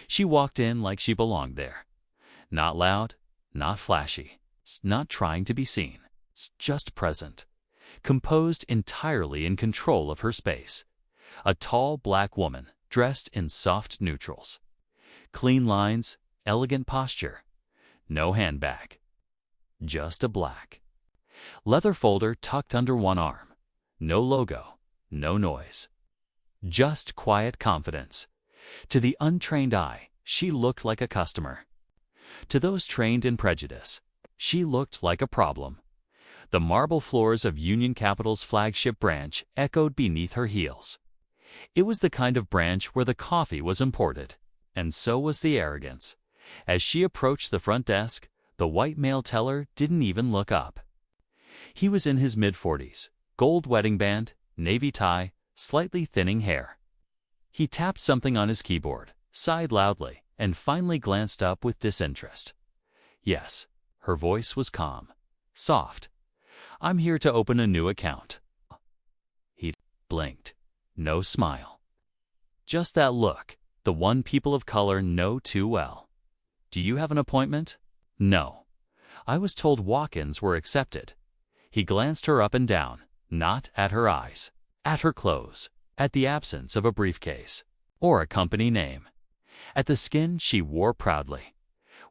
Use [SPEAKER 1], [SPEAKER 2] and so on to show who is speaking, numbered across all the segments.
[SPEAKER 1] She walked in like she belonged there. Not loud, not flashy, not trying to be seen, just present. Composed, entirely in control of her space. A tall black woman, dressed in soft neutrals. Clean lines, elegant posture. No handbag. Just a black leather folder tucked under one arm. No logo, no noise. Just quiet confidence. To the untrained eye, she looked like a customer. To those trained in prejudice, she looked like a problem. The marble floors of Union Capital's flagship branch echoed beneath her heels. It was the kind of branch where the coffee was imported, and so was the arrogance. As she approached the front desk, the white male teller didn't even look up. He was in his mid-40s, gold wedding band, navy tie, slightly thinning hair. He tapped something on his keyboard, sighed loudly, and finally glanced up with disinterest. Yes, her voice was calm, soft. "I'm here to open a new account." He blinked. No smile. Just that look, the one people of color know too well. "Do you have an appointment?" "No. I was told walk-ins were accepted." He glanced her up and down, not at her eyes, at her clothes, at the absence of a briefcase, or a company name, at the skin she wore proudly.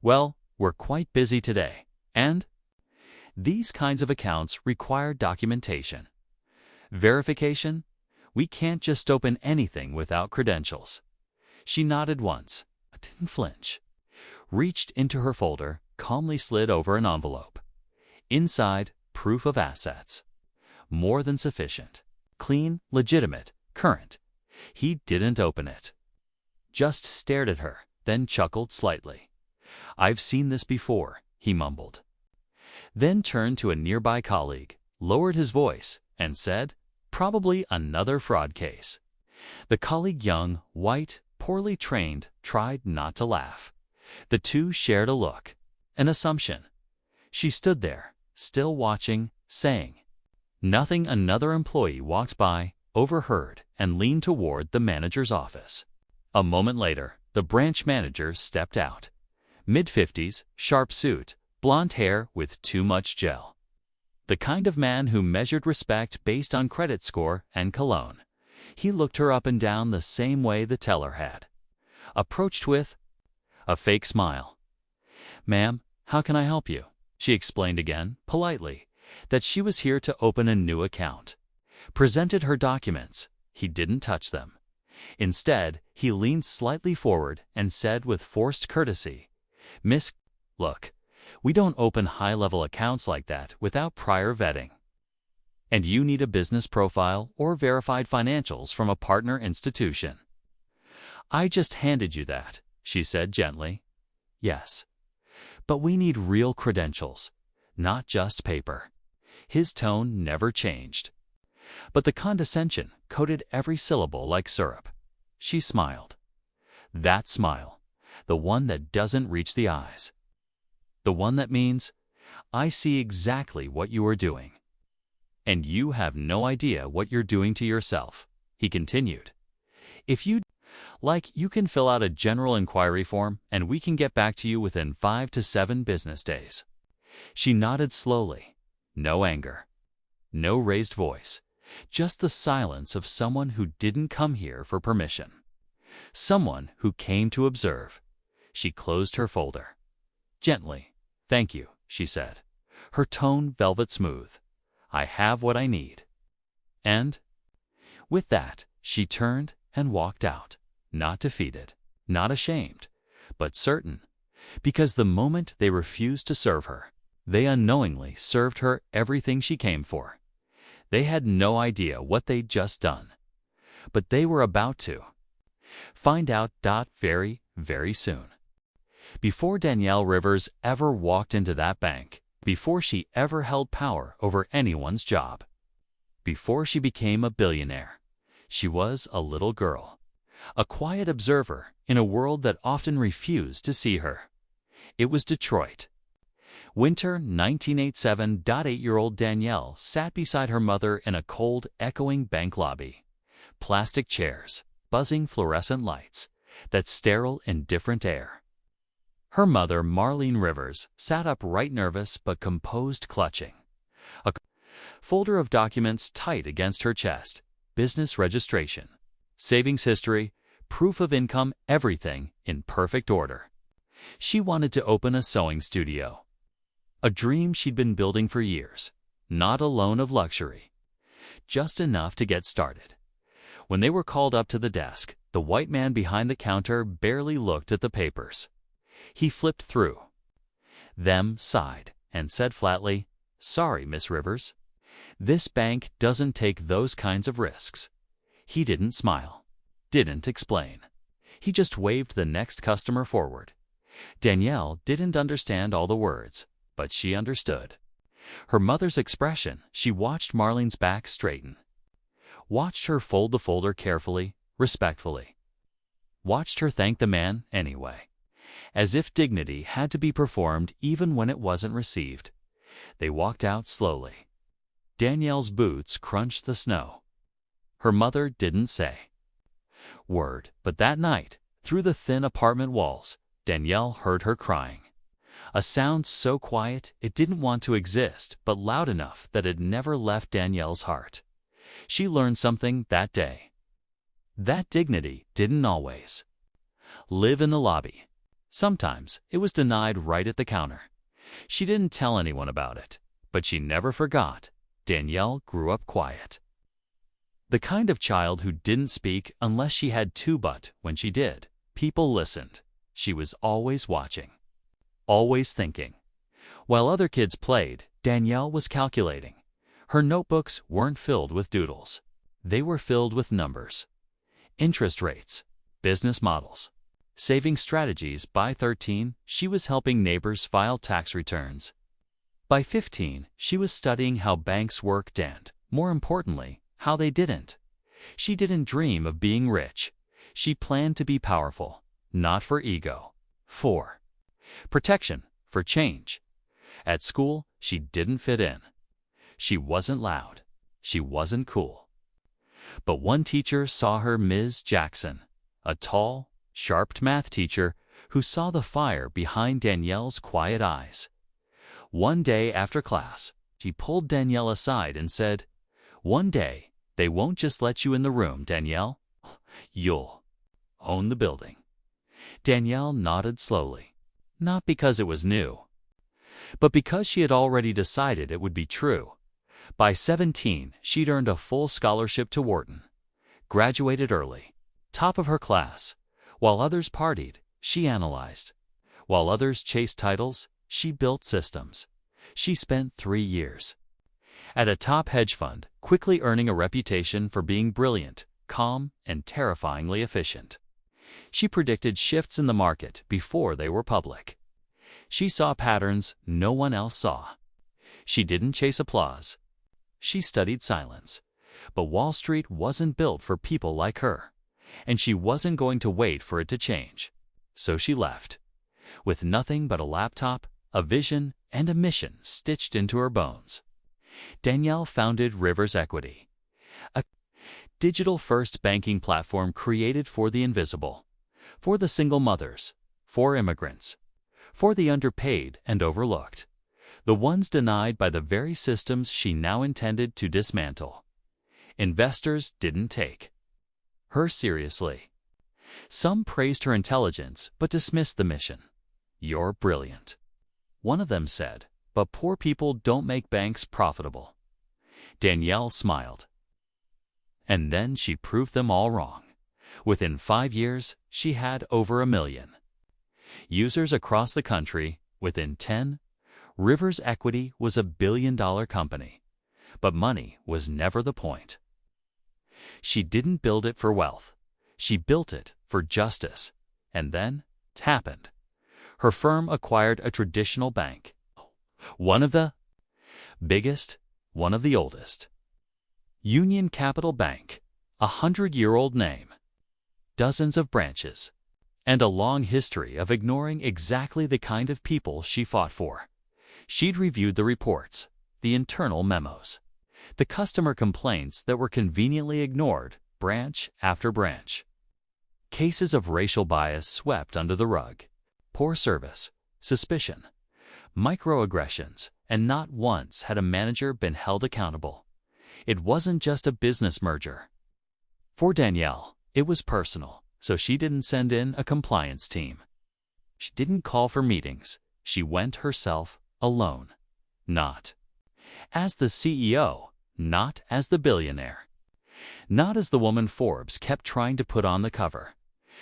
[SPEAKER 1] "Well, we're quite busy today, and these kinds of accounts require documentation. Verification? We can't just open anything without credentials." She nodded once, didn't flinch, reached into her folder, calmly slid over an envelope. Inside, proof of assets. More than sufficient. Clean, legitimate, current. He didn't open it. Just stared at her, then chuckled slightly. "I've seen this before," he mumbled. Then turned to a nearby colleague, lowered his voice, and said, "Probably another fraud case." The colleague, young, white, poorly trained, tried not to laugh. The two shared a look, an assumption. She stood there, still watching, saying nothing. Another employee walked by, overheard, and leaned toward the manager's office. A moment later, the branch manager stepped out. Mid-50s, sharp suit, blonde hair with too much gel. The kind of man who measured respect based on credit score and cologne. He looked her up and down the same way the teller had. Approached with a fake smile. "Ma'am, how can I help you?" She explained again, politely, that she was here to open a new account. Presented her documents. He didn't touch them. Instead, he leaned slightly forward and said with forced courtesy, "Miss, look, we don't open high-level accounts like that without prior vetting. And you need a business profile or verified financials from a partner institution." "I just handed you that," she said gently. "Yes. But we need real credentials, not just paper." His tone never changed. But the condescension coated every syllable like syrup. She smiled. That smile, the one that doesn't reach the eyes. The one that means, "I see exactly what you are doing. And you have no idea what you're doing to yourself," he continued. "If you'd like, you can fill out a general inquiry form and we can get back to you within 5 to 7 business days." She nodded slowly. No anger. No raised voice. Just the silence of someone who didn't come here for permission. Someone who came to observe. She closed her folder. Gently, "Thank you," she said, her tone velvet smooth. "I have what I need." And with that, she turned and walked out, not defeated, not ashamed, but certain, because the moment they refused to serve her, they unknowingly served her everything she came for. They had no idea what they'd just done, but they were about to find out very, very soon. Before Danielle Rivers ever walked into that bank, before she ever held power over anyone's job, before she became a billionaire, she was a little girl, a quiet observer in a world that often refused to see her. It was Detroit. Winter 1987. 8-year-old Danielle sat beside her mother in a cold, echoing bank lobby. Plastic chairs, buzzing fluorescent lights, that sterile, indifferent air. Her mother, Marlene Rivers, sat upright, nervous but composed, clutching a folder of documents tight against her chest. Business registration, savings history, proof of income, everything in perfect order. She wanted to open a sewing studio, a dream she'd been building for years. Not a loan of luxury, just enough to get started. When they were called up to the desk, the white man behind the counter barely looked at the papers. He flipped through them, sighed, and said flatly, "Sorry, Miss Rivers. This bank doesn't take those kinds of risks." He didn't smile, didn't explain. He just waved the next customer forward. Danielle didn't understand all the words, but she understood. Her mother's expression. She watched Marlene's back straighten, watched her fold the folder carefully, respectfully, watched her thank the man anyway, as if dignity had to be performed even when it wasn't received. They walked out slowly. Danielle's boots crunched the snow. Her mother didn't say word, but that night, through the thin apartment walls, Danielle heard her crying. A sound so quiet it didn't want to exist, but loud enough that it never left Danielle's heart. She learned something that day. That dignity didn't always live in the lobby. Sometimes it was denied right at the counter. She didn't tell anyone about it, but she never forgot. Danielle grew up quiet. The kind of child who didn't speak unless she had to, but when she did, people listened. She was always watching, always thinking. While other kids played, Danielle was calculating. Her notebooks weren't filled with doodles. They were filled with numbers, interest rates, business models, saving strategies. By 13, she was helping neighbors file tax returns. By 15, she was studying how banks worked and, more importantly, how they didn't. She didn't dream of being rich. She planned to be powerful, not for ego, for protection, for change. At school, she didn't fit in. She wasn't loud. She wasn't cool. But one teacher saw her, Ms. Jackson, a tall, sharp math teacher who saw the fire behind Danielle's quiet eyes. One day after class, she pulled Danielle aside and said, "One day, they won't just let you in the room, Danielle. You'll own the building." Danielle nodded slowly, not because it was new, but because she had already decided it would be true. By 17, she'd earned a full scholarship to Wharton, graduated early, top of her class. While others partied, she analyzed. While others chased titles, she built systems. She spent 3 years at a top hedge fund, quickly earning a reputation for being brilliant, calm, and terrifyingly efficient. She predicted shifts in the market before they were public. She saw patterns no one else saw. She didn't chase applause. She studied silence. But Wall Street wasn't built for people like her, and she wasn't going to wait for it to change. So she left, with nothing but a laptop, a vision, and a mission stitched into her bones. Danielle founded Rivers Equity, a digital-first banking platform created for the invisible, for the single mothers, for immigrants, for the underpaid and overlooked, the ones denied by the very systems she now intended to dismantle. Investors didn't take her seriously. Some praised her intelligence but dismissed the mission. "You're brilliant," one of them said, "but poor people don't make banks profitable." Danielle smiled. And then she proved them all wrong. Within 5 years, she had over 1 million users across the country. Within 10, Rivers Equity was $1 billion company. But money was never the point. She didn't build it for wealth. She built it for justice. And then it happened. Her firm acquired a traditional bank, one of the biggest, one of the oldest. Union Capital Bank, a 100-year-old name, dozens of branches, and a long history of ignoring exactly the kind of people she fought for. She'd reviewed the reports, the internal memos, the customer complaints that were conveniently ignored, branch after branch. Cases of racial bias swept under the rug. Poor service, suspicion, microaggressions, and not once had a manager been held accountable. It wasn't just a business merger. For Danielle, it was personal, so she didn't send in a compliance team. She didn't call for meetings. She went herself alone. Not as the CEO, not as the billionaire, not as the woman Forbes kept trying to put on the cover.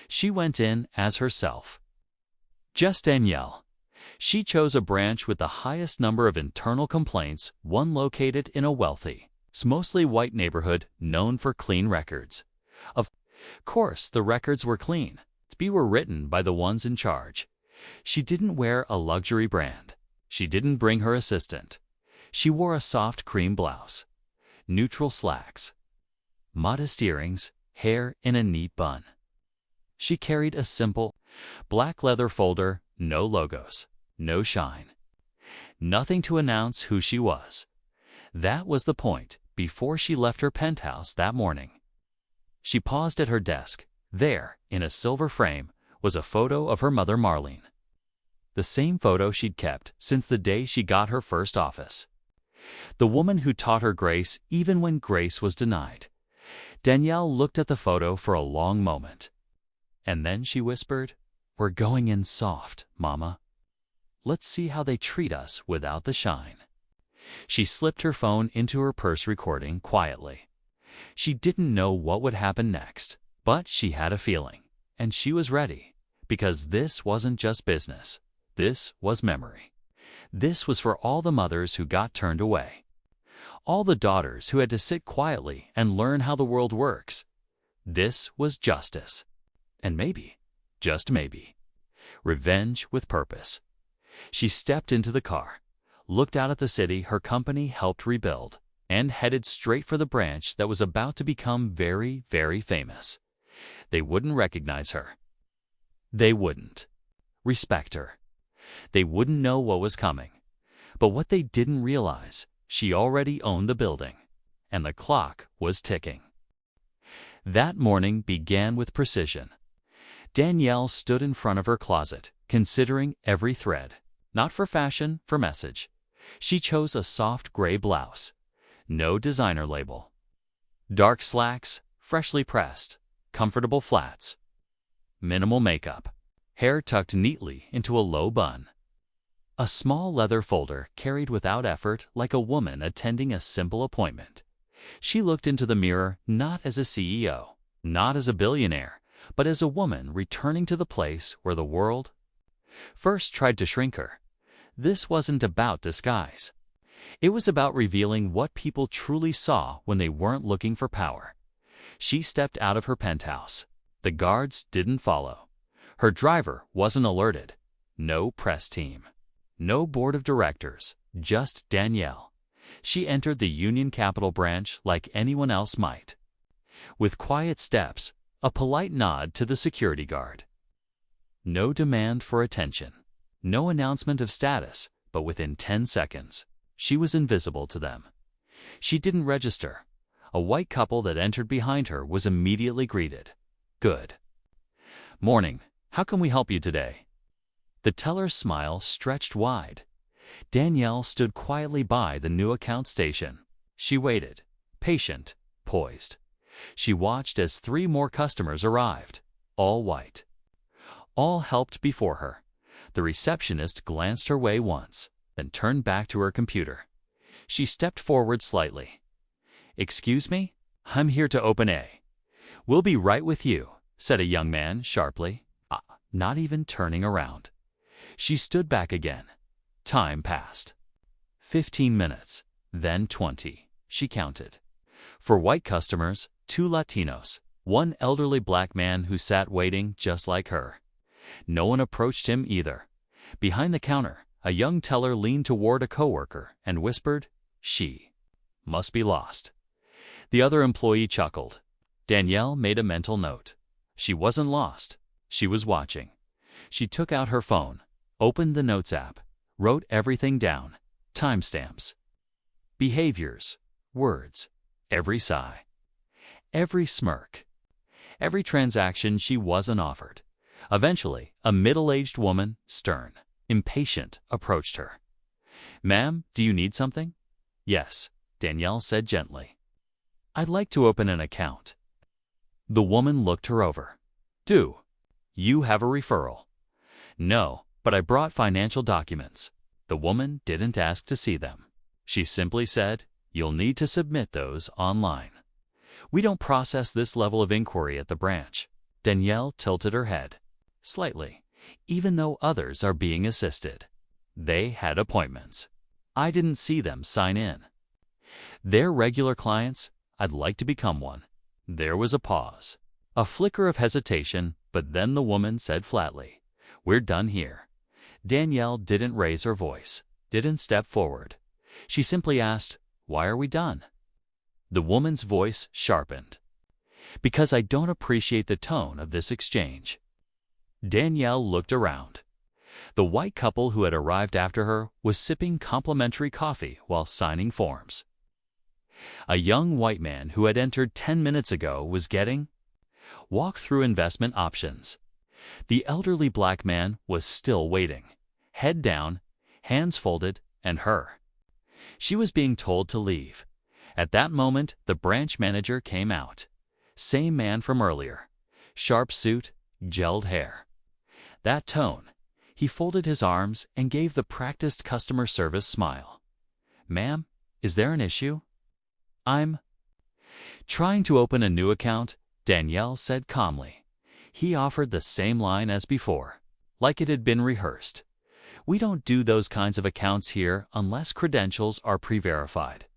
[SPEAKER 1] She went in as herself. Just Danielle. She chose a branch with the highest number of internal complaints, one located in a wealthy, mostly white neighborhood known for clean records. Of course, the records were clean. They were written by the ones in charge. She didn't wear a luxury brand. She didn't bring her assistant. She wore a soft cream blouse, neutral slacks, modest earrings, hair in a neat bun. She carried a simple, black leather folder, no logos, no shine. Nothing to announce who she was. That was the point before she left her penthouse that morning. She paused at her desk. There, in a silver frame, was a photo of her mother Marlene. The same photo she'd kept since the day she got her first office. The woman who taught her grace even when grace was denied. Danielle looked at the photo for a long moment. And then she whispered, "We're going in soft, Mama. Let's see how they treat us without the shine." She slipped her phone into her purse, recording quietly. She didn't know what would happen next, but she had a feeling, and she was ready, because this wasn't just business. This was memory. This was for all the mothers who got turned away, all the daughters who had to sit quietly and learn how the world works. This was justice. And maybe, just maybe, revenge with purpose. She stepped into the car, looked out at the city her company helped rebuild, and headed straight for the branch that was about to become very, very famous. They wouldn't recognize her. They wouldn't respect her. They wouldn't know what was coming. But what they didn't realize, she already owned the building, and the clock was ticking. That morning began with precision. Danielle stood in front of her closet, considering every thread. Not for fashion, for message. She chose a soft gray blouse. No designer label. Dark slacks, freshly pressed. Comfortable flats. Minimal makeup. Hair tucked neatly into a low bun. A small leather folder carried without effort, like a woman attending a simple appointment. She looked into the mirror not as a CEO, not as a billionaire, but as a woman returning to the place where the world first tried to shrink her. This wasn't about disguise. It was about revealing what people truly saw when they weren't looking for power. She stepped out of her penthouse. The guards didn't follow. Her driver wasn't alerted. No press team. No board of directors. Just Danielle. She entered the Union Capital branch like anyone else might. With quiet steps, a polite nod to the security guard. No demand for attention. No announcement of status, but within 10 seconds, she was invisible to them. She didn't register. A white couple that entered behind her was immediately greeted. "Good morning. How can we help you today?" The teller's smile stretched wide. Danielle stood quietly by the new account station. She waited, patient, poised. She watched as 3 more customers arrived, all white. All helped before her. The receptionist glanced her way once, then turned back to her computer. She stepped forward slightly. "Excuse me? I'm here to open A." "We'll be right with you," said a young man sharply, not even turning around. She stood back again. Time passed. 15 minutes, then 20, she counted. For white customers, 2 Latinos, 1 elderly black man who sat waiting just like her. No one approached him either. Behind the counter, a young teller leaned toward a coworker and whispered, "She must be lost." The other employee chuckled. Danielle made a mental note. She wasn't lost. She was watching. She took out her phone, opened the Notes app, wrote everything down, timestamps, behaviors, words, every sigh, every smirk, Every transaction she wasn't offered. Eventually, a middle-aged woman, stern, impatient, approached her. "Ma'am, do you need something?" "Yes," Danielle said gently. "I'd like to open an account." The woman looked her over. "Do you have a referral?" "No, but I brought financial documents." The woman didn't ask to see them. She simply said, "You'll need to submit those online. We don't process this level of inquiry at the branch." Danielle tilted her head slightly, even though others are being assisted. They had appointments. I didn't see them sign in. "They're regular clients. I'd like to become one." There was a pause, a flicker of hesitation, but then the woman said flatly, "We're done here." Danielle didn't raise her voice, didn't step forward. She simply asked, "Why are we done?" The woman's voice sharpened. "Because I don't appreciate the tone of this exchange." Danielle looked around. The white couple who had arrived after her was sipping complimentary coffee while signing forms. A young white man who had entered 10 minutes ago was getting walk through investment options. The elderly black man was still waiting, head down, hands folded, and her. She was being told to leave. At that moment, the branch manager came out. Same man from earlier. Sharp suit, gelled hair. That tone. He folded his arms and gave the practiced customer service smile. "Ma'am, is there an issue?" "I'm trying to open a new account," Danielle said calmly. He offered the same line as before, like it had been rehearsed. "We don't do those kinds of accounts here unless credentials are pre-verified.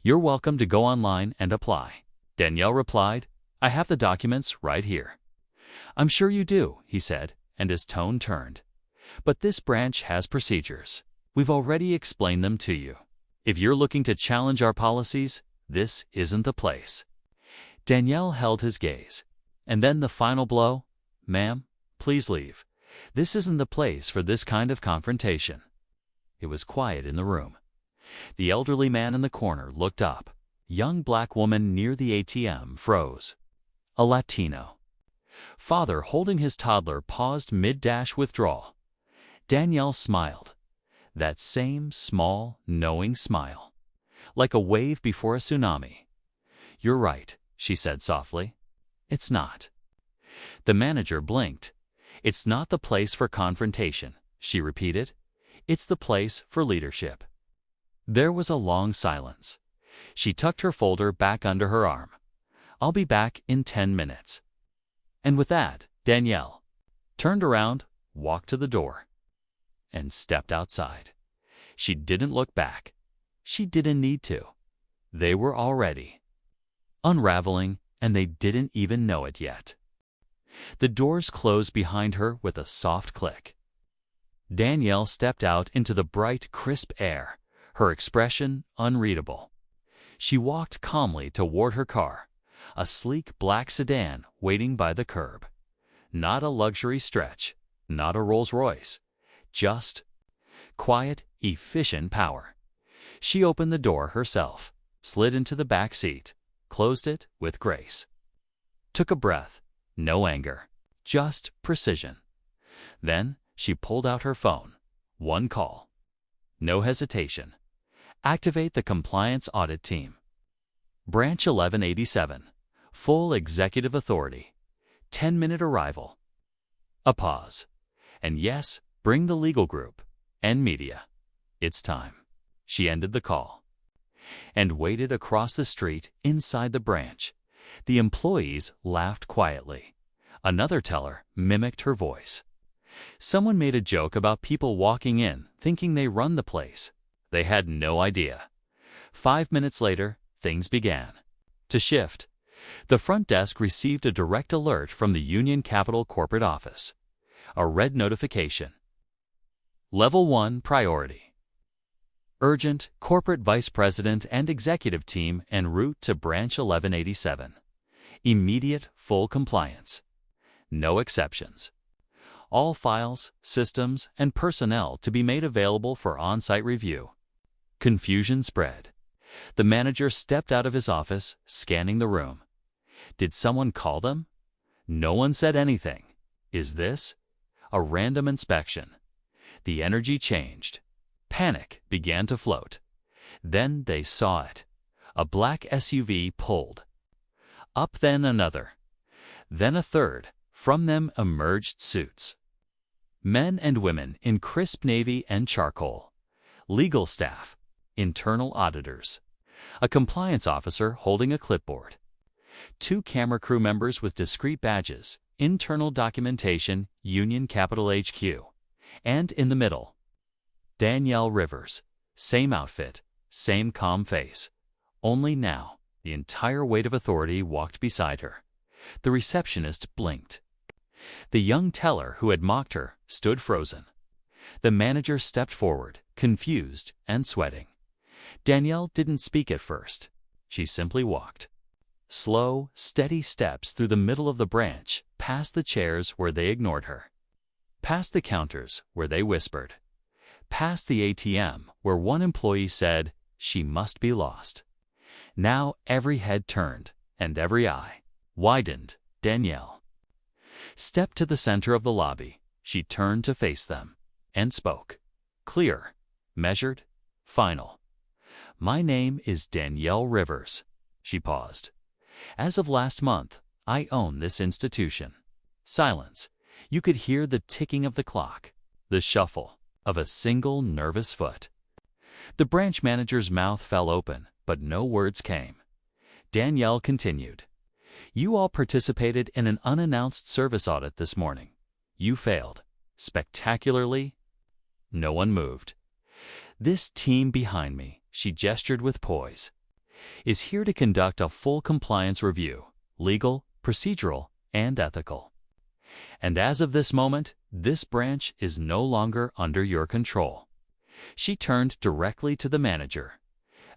[SPEAKER 1] You're welcome to go online and apply." Danielle replied, "I have the documents right here." "I'm sure you do," he said, and his tone turned. "But this branch has procedures. We've already explained them to you. If you're looking to challenge our policies, this isn't the place." Danielle held his gaze. And then the final blow, "Ma'am, please leave. This isn't the place for this kind of confrontation." It was quiet in the room. The elderly man in the corner looked up. Young black woman near the ATM froze. A Latino. Father holding his toddler paused mid-dash withdrawal. Danielle smiled. That same small, knowing smile. Like a wave before a tsunami. "You're right," she said softly. "It's not." The manager blinked. "It's not the place for confrontation," she repeated. "It's the place for leadership." There was a long silence. She tucked her folder back under her arm. "I'll be back in 10 minutes." And with that, Danielle turned around, walked to the door, and stepped outside. She didn't look back. She didn't need to. They were already unraveling, and they didn't even know it yet. The doors closed behind her with a soft click. Danielle stepped out into the bright, crisp air, her expression unreadable. She walked calmly toward her car, a sleek black sedan waiting by the curb. Not a luxury stretch, not a Rolls-Royce, just quiet, efficient power. She opened the door herself, slid into the back seat, closed it with grace. Took a breath, no anger, just precision. Then she pulled out her phone. One call. No hesitation. Activate the compliance audit team. Branch 1187. Full executive authority. 10-minute arrival. A pause. And yes, bring the legal group and media. It's time. She ended the call and waited across the street inside the branch. The employees laughed quietly. Another teller mimicked her voice. Someone made a joke about people walking in thinking they run the place. They had no idea. 5 minutes later, things began to shift. The front desk received a direct alert from the Union Capital corporate office. A red notification. Level 1 priority. Urgent, corporate vice president and executive team en route to branch 1187. Immediate full compliance. No exceptions. All files, systems, and personnel to be made available for on-site review. Confusion spread. The manager stepped out of his office, scanning the room. Did someone call them? No one said anything. Is this a random inspection? The energy changed. Panic began to float. Then they saw it. A black SUV pulled. Up, then another. Then a third. From them emerged suits. Men and women in crisp navy and charcoal. Legal staff. Internal auditors. A compliance officer holding a clipboard. 2 camera crew members with discreet badges. Internal documentation, Union Capital HQ. And in the middle, Danielle Rivers. Same outfit, same calm face. Only now, the entire weight of authority walked beside her. The receptionist blinked. The young teller who had mocked her stood frozen. The manager stepped forward, confused and sweating. Danielle didn't speak at first. She simply walked. Slow, steady steps through the middle of the branch, past the chairs where they ignored her. Past the counters where they whispered. Past the ATM where one employee said she must be lost. Now every head turned and every eye widened. Danielle stepped to the center of the lobby. She turned to face them and spoke. Clear, measured, final. My name is Danielle Rivers. She paused. As of last month, I own this institution. Silence. You could hear the ticking of the clock, the shuffle of a single nervous foot. The branch manager's mouth fell open, but no words came. Danielle continued. You all participated in an unannounced service audit this morning. You failed. Spectacularly. No one moved. This team behind me, she gestured with poise, is here to conduct a full compliance review, legal, procedural, and ethical. And as of this moment, this branch is no longer under your control. She turned directly to the manager.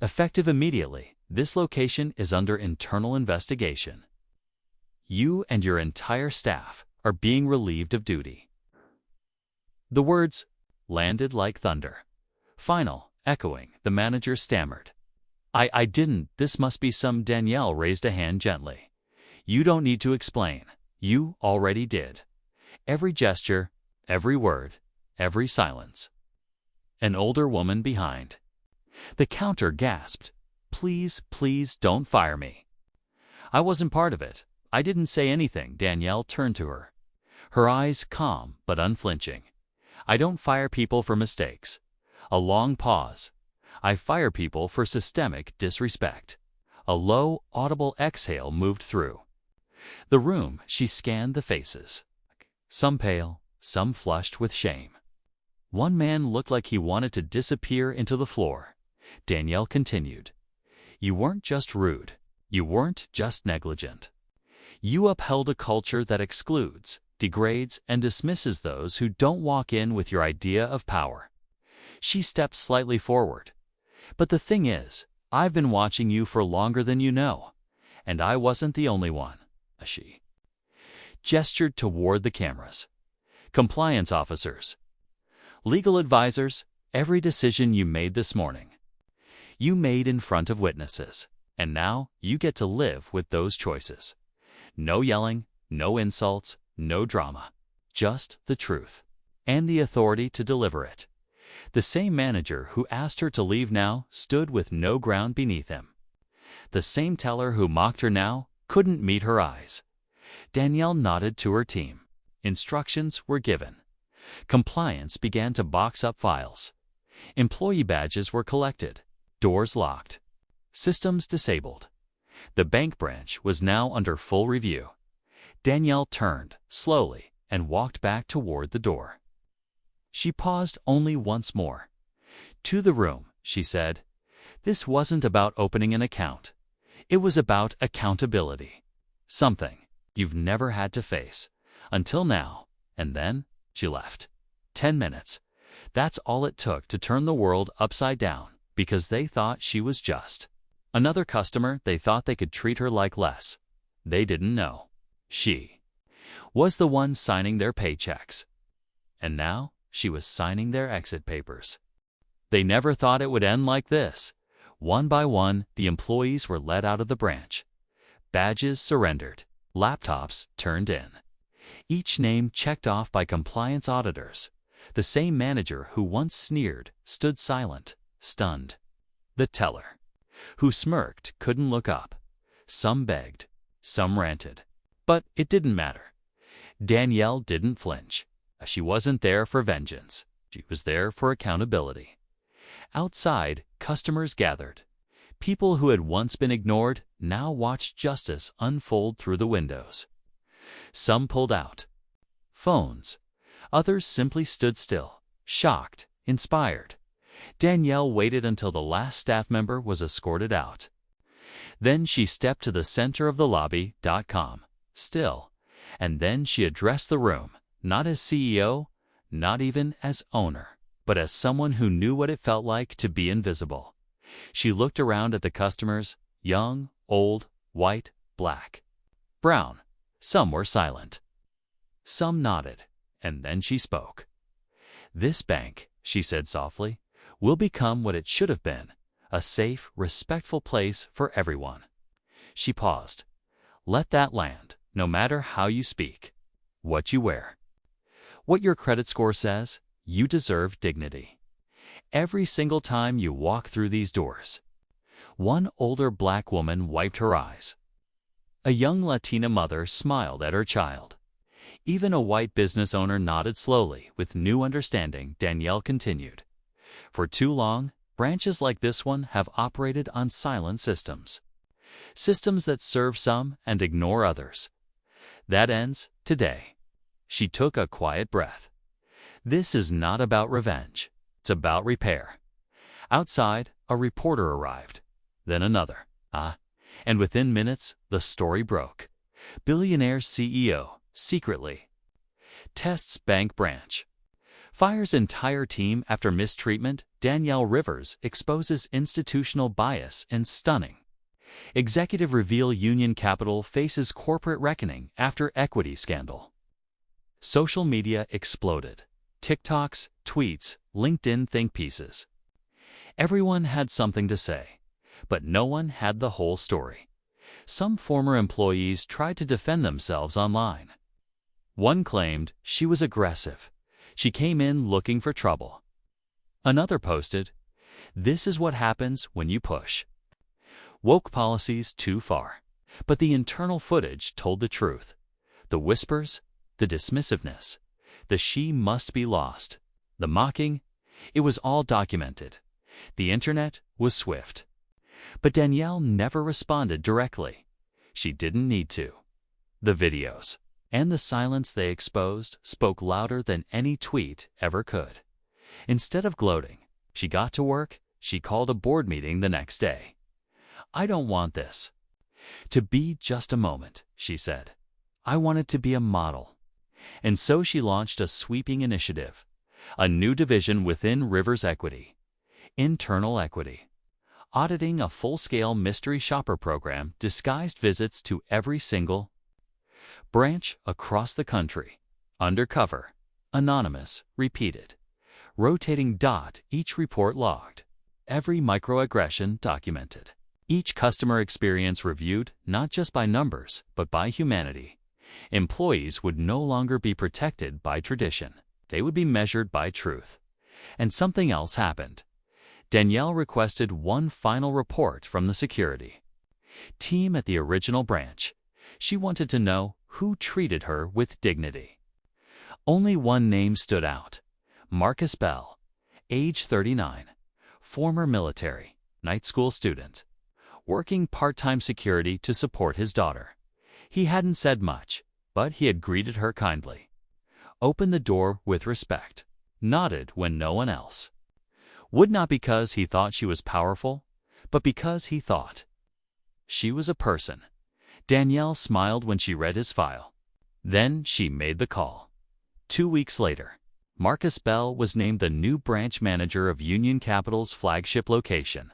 [SPEAKER 1] Effective immediately, this location is under internal investigation. You and your entire staff are being relieved of duty. The words landed like thunder. Final, echoing, the manager stammered. I didn't, this must be some. Danielle raised a hand gently. You don't need to explain. You already did. Every gesture, every word, every silence. An older woman behind the counter gasped. Please, please don't fire me. I wasn't part of it. I didn't say anything. Danielle turned to her. Her eyes calm but unflinching. I don't fire people for mistakes. A long pause. I fire people for systemic disrespect. A low, audible exhale moved through the room. She scanned the faces. Some pale, some flushed with shame. One man looked like he wanted to disappear into the floor. Danielle continued. You weren't just rude. You weren't just negligent. You upheld a culture that excludes, degrades, and dismisses those who don't walk in with your idea of power. She stepped slightly forward. But the thing is, I've been watching you for longer than you know, and I wasn't the only one. She gestured toward the cameras. Compliance officers, legal advisors, every decision you made this morning, you made in front of witnesses, and now you get to live with those choices. No yelling, no insults, no drama, just the truth, and the authority to deliver it. The same manager who asked her to leave now stood with no ground beneath him. The same teller who mocked her now couldn't meet her eyes. Danielle nodded to her team. Instructions were given. Compliance began to box up files. Employee badges were collected. Doors locked. Systems disabled. The bank branch was now under full review. Danielle turned, slowly, and walked back toward the door. She paused only once more. To the room, she said, this wasn't about opening an account. It was about accountability. Something you've never had to face. Until now. And then, she left. 10 minutes. That's all it took to turn the world upside down, because they thought she was just another customer. They thought they could treat her like less. They didn't know she was the one signing their paychecks. And now, she was signing their exit papers. They never thought it would end like this. One by one, the employees were let out of the branch. Badges surrendered. laptops turned in. Each name checked off by compliance auditors. The same manager who once sneered stood silent, stunned. The teller, who smirked, couldn't look up. Some begged, some ranted. But it didn't matter. Danielle didn't flinch. She wasn't there for vengeance. She was there for accountability. Outside, customers gathered. People who had once been ignored now watched justice unfold through the windows. Some pulled out phones. Others simply stood still, shocked, inspired. Danielle waited until the last staff member was escorted out. Then she stepped to the center of the lobby.com, still, and then she addressed the room, not as CEO, not even as owner, but as someone who knew what it felt like to be invisible. She looked around at the customers, young, old, white, black, brown. Some were silent. Some nodded, and then she spoke. "This bank," she said softly, "will become what it should have been, a safe, respectful place for everyone." She paused. "Let that land, no matter how you speak, what you wear, what your credit score says, you deserve dignity. Every single time you walk through these doors." One older black woman wiped her eyes. A young Latina mother smiled at her child. Even a white business owner nodded slowly with new understanding. Danielle continued. "For too long, branches like this one have operated on silent systems. Systems that serve some and ignore others. That ends today." She took a quiet breath. "This is not about revenge. It's about repair." Outside, a reporter arrived. Then another. And within minutes, the story broke. Billionaire CEO, secretly, tests bank branch. Fires entire team after mistreatment. Danielle Rivers exposes institutional bias and stunning. Executive reveal Union Capital faces corporate reckoning after equity scandal. Social media exploded. TikToks, tweets, LinkedIn think pieces. Everyone had something to say, but no one had the whole story. Some former employees tried to defend themselves online. One claimed she was aggressive. She came in looking for trouble. Another posted, "This is what happens when you push woke policies too far." But the internal footage told the truth. The whispers, the dismissiveness, the "she must be lost," the mocking, it was all documented. The internet was swift. But Danielle never responded directly. She didn't need to. The videos and the silence they exposed spoke louder than any tweet ever could. Instead of gloating, she got to work. She called a board meeting the next day. "I don't want this to be just a moment," she said. "I want it to be a model." And so she launched a sweeping initiative, a new division within Rivers Equity, internal equity, auditing a full-scale mystery shopper program, disguised visits to every single branch across the country, undercover, anonymous, repeated, rotating. Each report logged, every microaggression documented, each customer experience reviewed, not just by numbers, but by humanity. Employees would no longer be protected by tradition. They would be measured by truth. And something else happened. Danielle requested one final report from the security team at the original branch. She wanted to know who treated her with dignity. Only one name stood out: Marcus Bell, age 39, former military, night school student, working part-time security to support his daughter. He hadn't said much, but he had greeted her kindly, opened the door with respect, nodded when no one else would, not because he thought she was powerful, but because he thought she was a person. Danielle smiled when she read his file. Then she made the call. 2 weeks later, Marcus Bell was named the new branch manager of Union Capital's flagship location.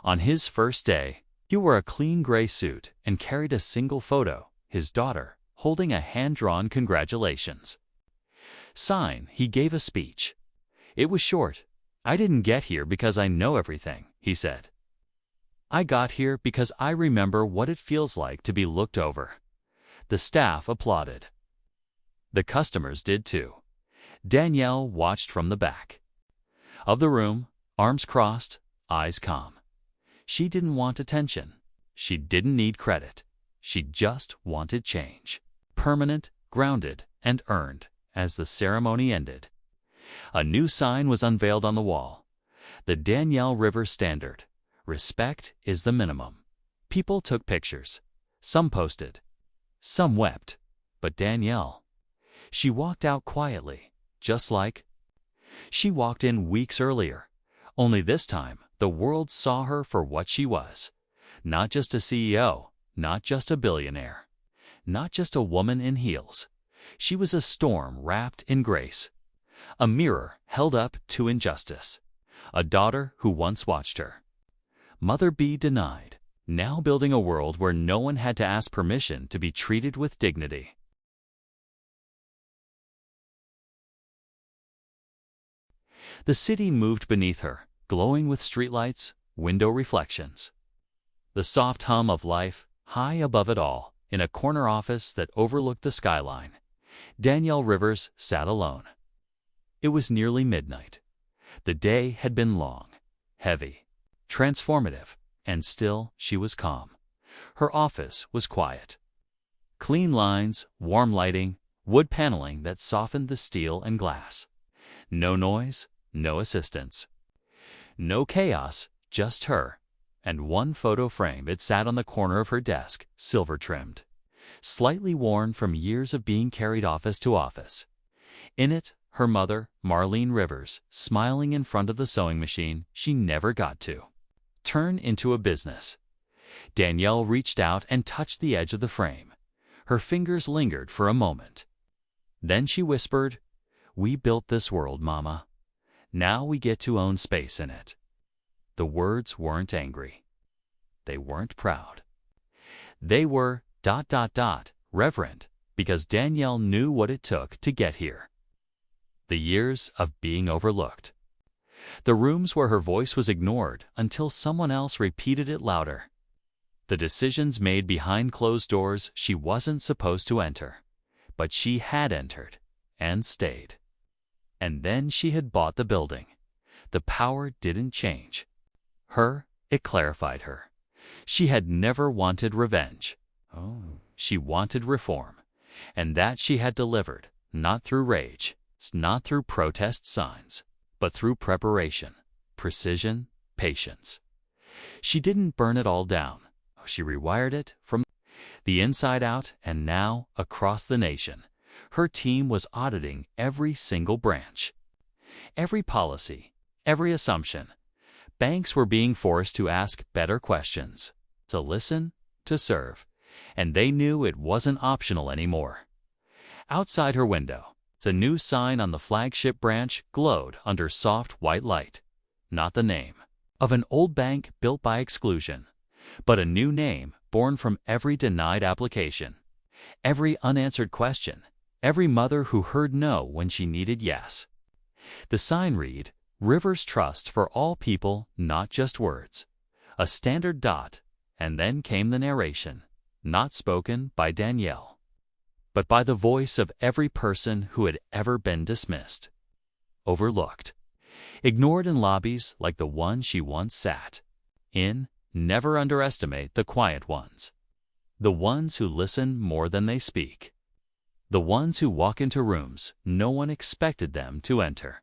[SPEAKER 1] On his first day, he wore a clean gray suit and carried a single photo, his daughter, holding a hand-drawn congratulations sign. He gave a speech. It was short. "I didn't get here because I know everything," he said. "I got here because I remember what it feels like to be looked over." The staff applauded. The customers did too. Danielle watched from the back of the room, arms crossed, eyes calm. She didn't want attention. She didn't need credit. She just wanted change. Permanent, grounded, and earned. As the ceremony ended, a new sign was unveiled on the wall. The Danielle Rivers standard. Respect is the minimum. People took pictures. Some posted. Some wept. But Danielle, she walked out quietly, just like she walked in weeks earlier. Only this time, the world saw her for what she was. Not just a CEO, not just a billionaire, not just a woman in heels. She was a storm wrapped in grace, a mirror held up to injustice, a daughter who once watched her mother be denied, now building a world where no one had to ask permission to be treated with dignity. The city moved beneath her, glowing with streetlights, window reflections. The soft hum of life, high above it all, in a corner office that overlooked the skyline. Danielle Rivers sat alone. It was nearly midnight. The day had been long, heavy, transformative, and still she was calm. Her office was quiet. Clean lines, warm lighting, wood paneling that softened the steel and glass. No noise, no assistants. No chaos, just her. And one photo frame. It sat on the corner of her desk, silver-trimmed, slightly worn from years of being carried office to office. In it, her mother, Marlene Rivers, smiling in front of the sewing machine she never got to turn into a business. Danielle reached out and touched the edge of the frame. Her fingers lingered for a moment. Then she whispered, "We built this world, Mama. Now we get to own space in it." The words weren't angry. They weren't proud. They were ... reverent, because Danielle knew what it took to get here. The years of being overlooked. The rooms where her voice was ignored until someone else repeated it louder. The decisions made behind closed doors she wasn't supposed to enter, but she had entered and stayed. And then she had bought the building. The power didn't change her, it clarified her. She had never wanted revenge. She wanted reform, and that she had delivered, not through rage, not through protest signs, but through preparation, precision, patience. She didn't burn it all down. She rewired it from the inside out, and now, across the nation, her team was auditing every single branch, every policy, every assumption. Banks were being forced to ask better questions, to listen, to serve, and they knew it wasn't optional anymore. Outside her window, the new sign on the flagship branch glowed under soft white light. Not the name of an old bank built by exclusion, but a new name born from every denied application, every unanswered question, every mother who heard no when she needed yes. The sign read, "Rivers Trust for all people, not just words." A standard dot, and then came the narration, not spoken by Danielle, but by the voice of every person who had ever been dismissed, overlooked, ignored in lobbies like the one she once sat in. Never underestimate the quiet ones, the ones who listen more than they speak, the ones who walk into rooms no one expected them to enter,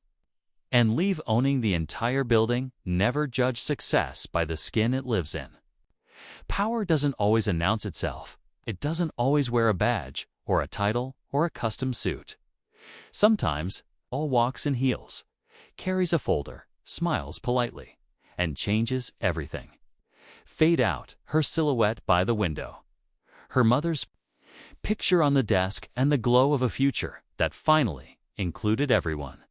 [SPEAKER 1] and leave owning the entire building. Never judge success by the skin it lives in. Power doesn't always announce itself. It doesn't always wear a badge or a title or a custom suit. Sometimes all walks in heels, carries a folder, smiles politely, and changes everything. Fade out, her silhouette by the window, her mother's picture on the desk, and the glow of a future that finally included everyone.